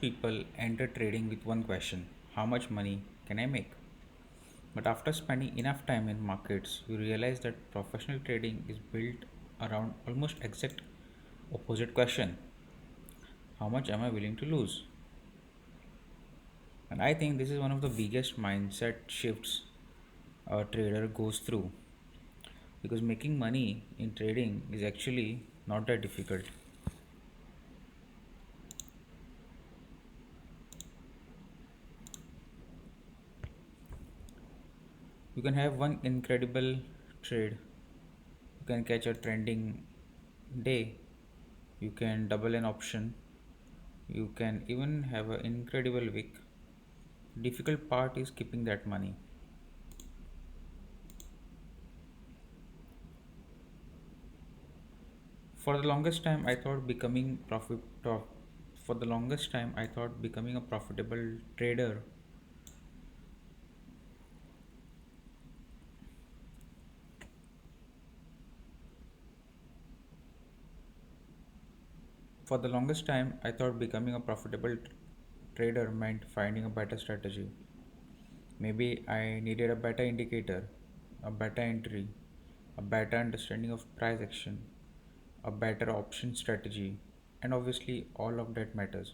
people enter trading with one question: how much money can I make? But after spending enough time in markets, you realize that professional trading is built around almost exact opposite question: how much am I willing to lose? And I think this is one of the biggest mindset shifts a trader goes through because making money in trading is actually not that difficult. You can have one incredible trade, you can catch a trending day, you can double an option, you can even have an incredible week. Difficult part is keeping that money. For the longest time, I thought becoming profit. For the longest time, I thought becoming a profitable trader. For the longest time, I thought becoming a profitable trader meant finding a better strategy. Maybe I needed a better indicator, a better entry, a better understanding of price action, a better option strategy, and obviously all of that matters.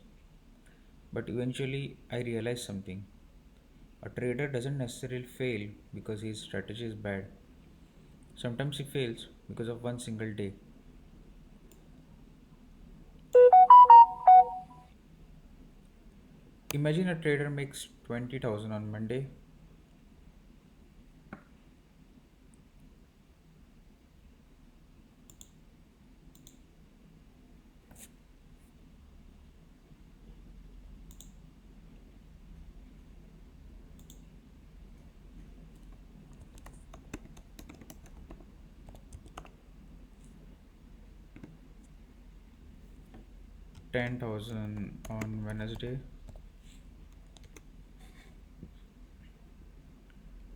But eventually, I realized something. A trader doesn't necessarily fail because his strategy is bad. Sometimes he fails because of one single day. Imagine a trader makes 20,000 on Monday, 10,000 on Wednesday,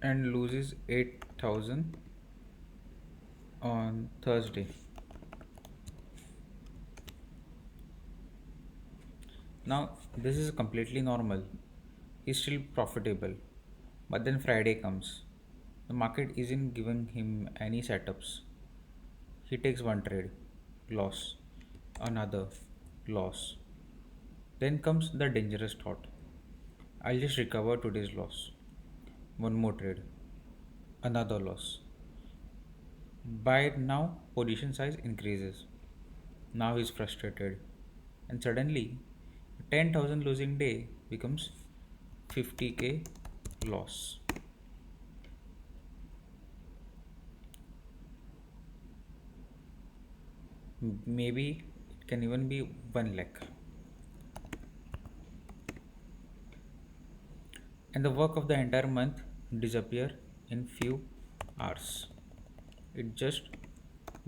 and loses 8,000 on Thursday. Now, this is completely normal. He's still profitable. But then Friday comes. The market isn't giving him any setups. He takes one trade, loss, another, loss. Then comes the dangerous thought: I'll just recover today's loss. One more trade, another loss. By now, position size increases. Now he's frustrated. And suddenly, 10,000 losing day becomes 50k loss. Maybe it can even be 1 lakh. And the work of the entire month disappear in few hours. It just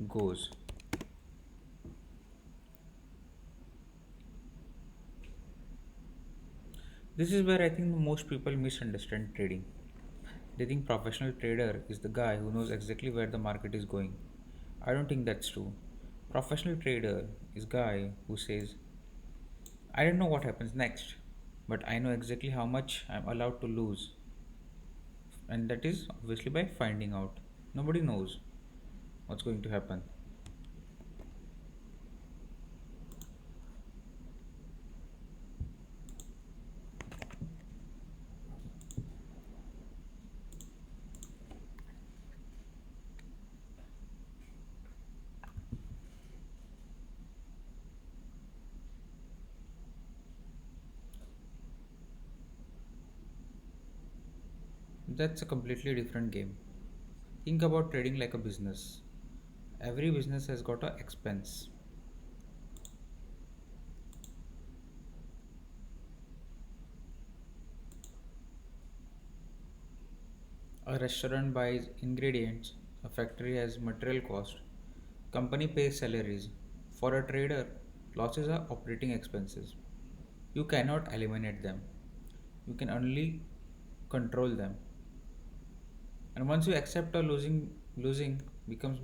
goes. This is where I think most people misunderstand trading. They think professional trader is the guy who knows exactly where the market is going. I don't think that's true. Professional trader is guy who says, I don't know what happens next, but I know exactly how much I'm allowed to lose. And that is obviously by finding out. Nobody knows what's going to happen. That's a completely different game. Think about trading like a business. Every business has got a expense. A restaurant buys ingredients, a factory has material cost, company pays salaries. For a trader, losses are operating expenses. You cannot eliminate them. You can only control them. And once you accept a losing becomes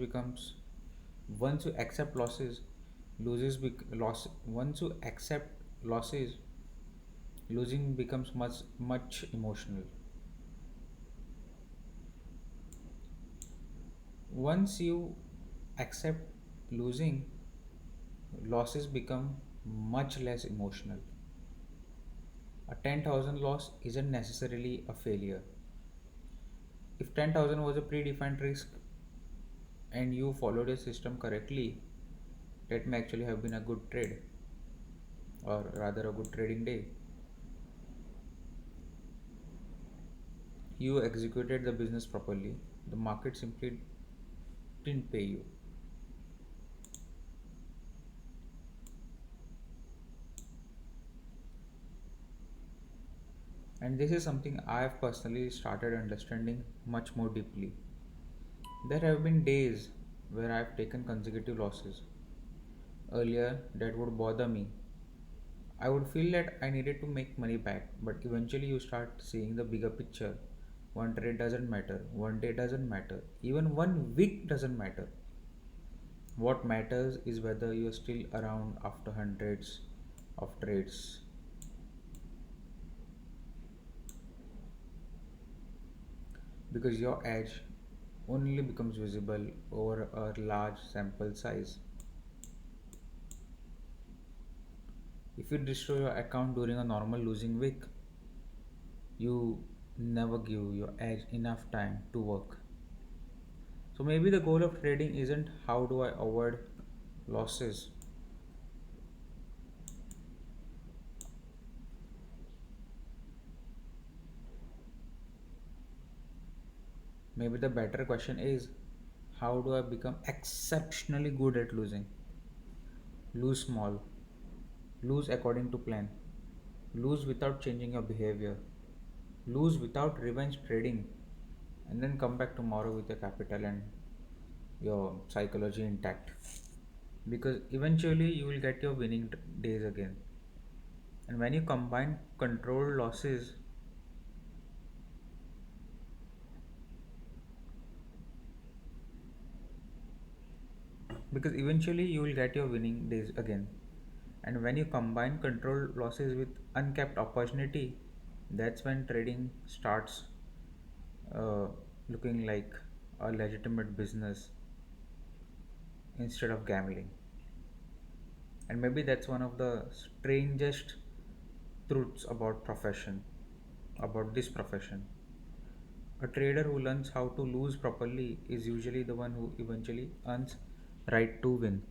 once you accept losses, losses loss once you accept losses, losing becomes much emotional. Once you accept losing, losses become much less emotional. A 10,000 loss isn't necessarily a failure. If 10,000 was a predefined risk and you followed your system correctly, that may actually have been a good trade, or rather a good trading day. You executed the business properly, the market simply didn't pay you. And this is something I have personally started understanding much more deeply. There have been days where I've taken consecutive losses. Earlier, that would bother me. I would feel that I needed to make money back, but eventually you start seeing the bigger picture. One trade doesn't matter, one day doesn't matter, even one week doesn't matter. What matters is whether you're still around after hundreds of trades, because your edge only becomes visible over a large sample size. If you destroy your account during a normal losing week, you never give your edge enough time to work. So maybe the goal of trading isn't how do I avoid losses. Maybe the better question is how do I become exceptionally good at losing? Lose small, lose according to plan, lose without changing your behavior, lose without revenge trading, and then come back tomorrow with your capital and your psychology intact. Because eventually you will get your winning days again. And when you combine controlled losses, because eventually you will get your winning days again. And when you combine controlled losses with uncapped opportunity, that's when trading starts uh, looking like a legitimate business instead of gambling. And maybe that's one of the strangest truths about this profession. A trader who learns how to lose properly is usually the one who eventually earns right to win.